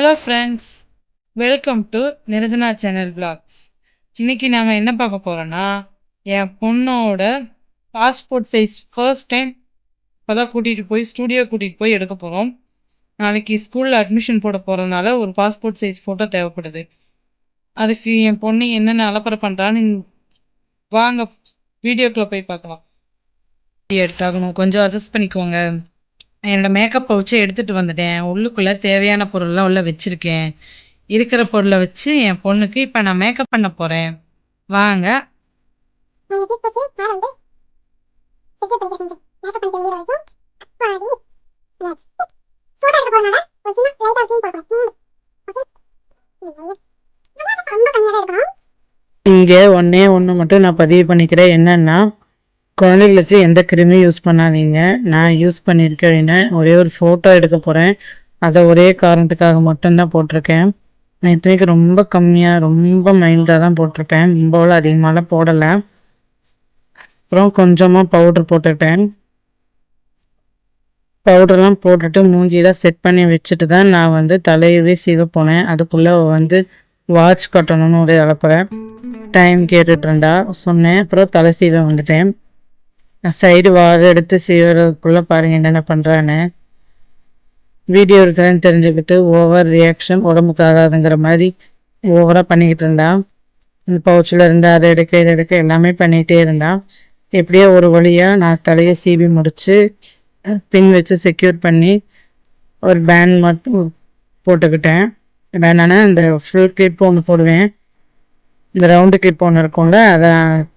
Hello friends, welcome to Niranjana channel vlogs. இன்னைக்கு நாங்கள் என்ன பார்க்க போகிறோன்னா, என் பொண்ணோட பாஸ்போர்ட் சைஸ் ஃபர்ஸ்ட் டைம் இப்போதான் ஸ்டூடியோ கூட்டிகிட்டு போய் எடுக்க போகிறோம். நாளைக்கு ஸ்கூலில் அட்மிஷன் போட போகிறதுனால ஒரு பாஸ்போர்ட் சைஸ் ஃபோட்டோ தேவைப்படுது. அதுக்கு என் பொண்ணு என்னென்ன அலப்பறை பண்ணுறான்னு வாங்க வீடியோக்குள்ளே போய் பார்க்கலாம். எடுத்தாகணும், கொஞ்சம் அட்ஜஸ்ட் பண்ணிக்கோங்க. என்னோட மேக்கப் பவுச்சை எடுத்துகிட்டு வந்துட்டேன். உள்ளுக்குள்ளே தேவையான பொருள்லாம் உள்ள வச்சுருக்கேன். இருக்கிற பொருளை வச்சு என் பொண்ணுக்கு இப்போ நான் மேக்கப் பண்ண போகிறேன். வாங்க. இங்கே ஒன்று மட்டும் நான் பதிவு பண்ணிக்கிறேன். என்னன்னா, குழந்தைகளுக்கு எந்த கிரீமும் யூஸ் பண்ணாதீங்க. நான் யூஸ் பண்ணியிருக்கேன். ஒரே ஒரு ஃபோட்டோ எடுக்க போகிறேன். அதை ஒரே காரணத்துக்காக மட்டும்தான் போட்டிருக்கேன். நான் இத்தனைக்கு ரொம்ப கம்மியாக ரொம்ப மைல்டாக தான் போட்டிருக்கேன். ரொம்பவும் அதிகமாகலாம் போடலை. அப்புறம் கொஞ்சமாக பவுடர் போட்டுக்கிட்டேன். பவுடர்லாம் போட்டுட்டு மூஞ்சியெல்லாம் செட் பண்ணி வச்சுட்டு தான் நான் தலையவே சீவ போனேன். அதுக்குள்ளே வாட்ச் கட்டணும்னு ஒரு அலப்புறேன். டைம் கேட்டுட்டு இருந்தா சொன்னேன். அப்புறம் தலை சீவ வந்துட்டேன். சைடு வாழை எடுத்து செய்வதுக்குள்ளே பாருங்கள் என்னென்ன பண்ணுறான்னு. வீடியோ இருக்கிறேன்னு தெரிஞ்சுக்கிட்டு ஓவர் ரியாக்ஷன் உடம்புக்கு ஆகாதுங்கிற மாதிரி ஓவராக பண்ணிக்கிட்டு இருந்தான். இந்த பவுச்சில் இருந்து அதை எடுக்க இதை எடுக்க எல்லாமே பண்ணிகிட்டே இருந்தான். எப்படியோ ஒரு வழியாக நான் தலையை சீவி முடித்து பின் வச்சு செக்யூர் பண்ணி ஒரு பேண்ட் மட்டும் போட்டுக்கிட்டேன். பேண்டானா இந்த ஃபுல் கிளிப் ஒன்று போடுவேன். இந்த ரவுண்டு கிளிப் ஒன்று இருக்கும்ல, அதை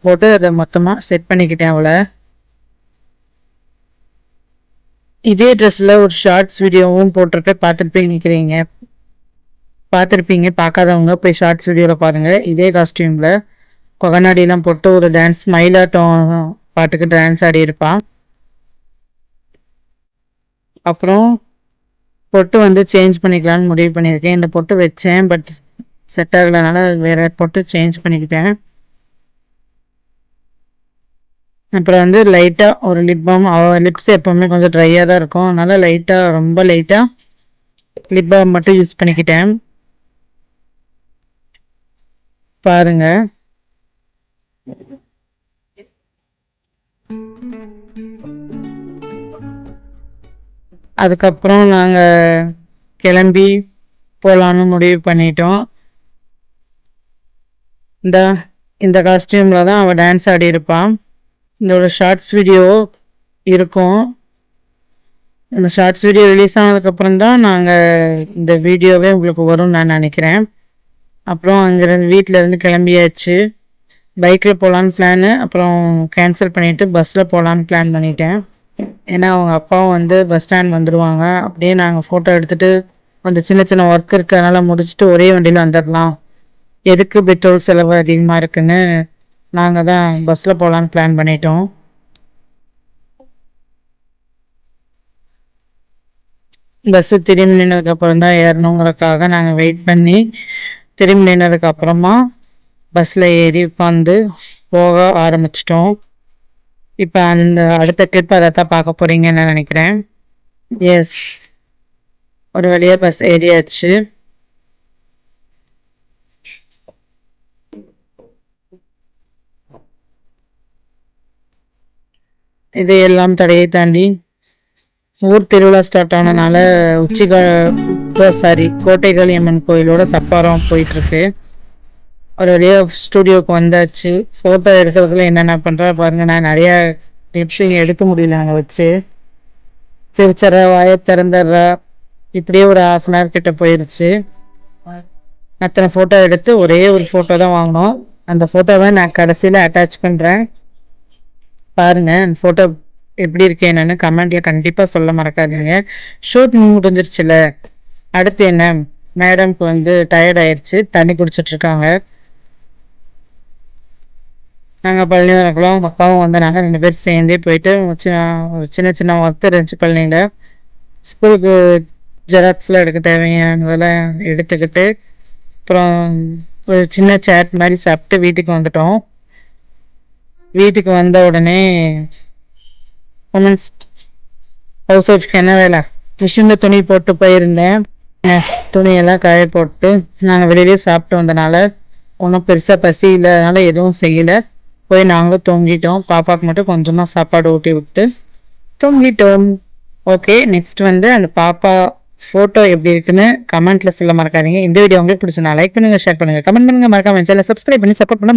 போட்டு அதை மொத்தமாக செட் பண்ணிக்கிட்டேன். அவளை இதே ட்ரெஸ்ஸில் ஒரு ஷார்ட்ஸ் வீடியோவும் போட்டிருப்பேன். பார்த்துருப்பீங்க. பார்க்காதவங்க போய் ஷார்ட்ஸ் வீடியோவில் பாருங்கள். இதே காஸ்டியூமில் கொகநாடிலாம் போட்டு ஒரு டான்ஸ் மயிலாட்டம் பாட்டுக்கு டான்ஸ் ஆடி இருப்பான். அப்புறம் பொட்டு சேஞ்ச் பண்ணிக்கலான்னு முடிவு பண்ணியிருக்கேன். இந்த பொட்டு வச்சேன், பட் செட் ஆகலைனால வேறு பொட்டு சேஞ்ச் பண்ணிக்கிட்டேன். அப்புறம் லைட்டாக ஒரு லிப் பாம். அவள் லிப்ஸ் எப்போவுமே கொஞ்சம் ட்ரையாக தான் இருக்கும். அதனால் ரொம்ப லைட்டாக லிப் பாம் மட்டும் யூஸ் பண்ணிக்கிட்டேன். பாருங்க. அதுக்கப்புறம் நாங்கள் கிளம்பி போகலான்னு முடிவு பண்ணிட்டோம். இந்த காஸ்டியூமில் தான் அவள் டான்ஸ் ஆடி இருப்பான். இதோட ஷார்ட்ஸ் வீடியோ இருக்கும். இந்த ஷார்ட்ஸ் வீடியோ ரிலீஸ் ஆனதுக்கப்புறம் தான் நாங்கள் இந்த வீடியோவே உங்களுக்கு வரும்னு நான் நினைக்கிறேன். அப்புறம் அங்கேருந்து வீட்டிலேருந்து கிளம்பியாச்சு. பைக்கில் போகலான்னு பிளானு, அப்புறம் கேன்சல் பண்ணிவிட்டு பஸ்ஸில் போகலான்னு பிளான் பண்ணிட்டேன். ஏன்னா அவங்க அப்பாவும் பஸ் ஸ்டாண்ட் வந்துடுவாங்க. அப்படியே நாங்கள் ஃபோட்டோ எடுத்துகிட்டு கொஞ்சம் சின்ன சின்ன ஒர்க் இருக்குது, அதனால் முடிச்சுட்டு ஒரே வண்டியில் வந்துடலாம். எதுக்கு பெட்ரோல் செலவு அதிகமாக இருக்குன்னு நாங்கள் தான் பஸ்ஸில் போகலான்னு பிளான் பண்ணிட்டோம். பஸ்ஸு திரும்பி நின்னதுக்கப்புறம் தான் ஏறணுங்கிறதுக்காக நாங்கள் வெயிட் பண்ணி திரும்பி நின்னதுக்கப்புறமா பஸ்ஸில் ஏறி உட்காந்து போக ஆரம்பிச்சிட்டோம். இப்போ அடுத்த கிளிப் அதை தான் பார்க்க போகிறீங்கன்னு நான் நினைக்கிறேன். எஸ், ஒரு வழியாக பஸ் ஏறியாச்சு. இதையெல்லாம் தடையை தாண்டி ஊர் திருவிழா ஸ்டார்ட் ஆனதுனால கோட்டைகள் அம்மன் கோயிலோட சப்பாரம் போயிட்டுருக்கு. ஒரு வழியாக ஸ்டூடியோவுக்கு வந்தாச்சு. ஃபோட்டோ எடுக்கிறதுக்குள்ள என்னென்ன பண்ணுறா பாருங்கள். நான் நிறையா டிப்ஸ் இங்கே எடுக்க முடியல அங்கே வச்சு. சிரிச்சரா வாயை திறந்துடுறா. இப்படியே ஒரு 1/2 hour கிட்ட போயிடுச்சு. அத்தனை ஃபோட்டோ எடுத்து ஒரே ஒரு ஃபோட்டோ தான் வாங்கினோம். அந்த ஃபோட்டோவை நான் கடைசியில் அட்டாச் பண்ணுறேன். பாருங்கள் அந்த ஃபோட்டோ எப்படி இருக்கு என்னன்னு கமெண்ட்டில் கண்டிப்பாக சொல்ல மறக்காதீங்க. ஷூட் முடிஞ்சிருச்சுல, அடுத்து என்ன, மேடம்க்கு டயர்ட் ஆயிடுச்சு, தண்ணி குடிச்சிட்ருக்காங்க. நாங்கள் பழனி வரக்கலாம். அப்பாவும் நாங்கள் 2 பேர் சேர்ந்தே போயிட்டு ஒரு சின்ன சின்ன ஒர்க் இருந்துச்சு பழனியில். ஸ்கூலுக்கு ஜெராக்ஸில் எடுக்க தேவையானதெல்லாம் எடுத்துக்கிட்டு அப்புறம் ஒரு சின்ன சேட் மாதிரி சாப்பிட்டு வீட்டுக்கு வந்துட்டோம். வீட்டுக்கு வந்த உடனே உமன்ஸ் ஹவுஸ் ஒய்ஃப்க்கு என்ன வேலை, மிஷினில் துணி போட்டு போயிருந்தேன். துணியெல்லாம் காய போட்டு நாங்கள் வெளியிலேயே சாப்பிட்டு வந்தனால ஒன்றும் பெருசாக பசி இல்லை, அதனால எதுவும் செய்யலை. போய் நாங்களும் தூங்கிட்டோம். பாப்பாவுக்கு மட்டும் கொஞ்சமாக சாப்பாடு ஊட்டி விட்டு தூங்கிட்டோம். ஓகே, நெக்ஸ்ட் வந்து அந்த பாப்பா ஃபோட்டோ எப்படி இருக்குன்னு கமெண்ட்ல சொல்ல மறக்காதீங்க. இந்த வீடியோ உங்களுக்கு பிடிச்சுனா லைக் பண்ணுங்க, ஷேர் பண்ணுங்க, கமெண்ட் பண்ணுங்க, மறக்காம சேனலை சப்ஸ்கிரைப் பண்ணி சப்போர்ட் பண்ண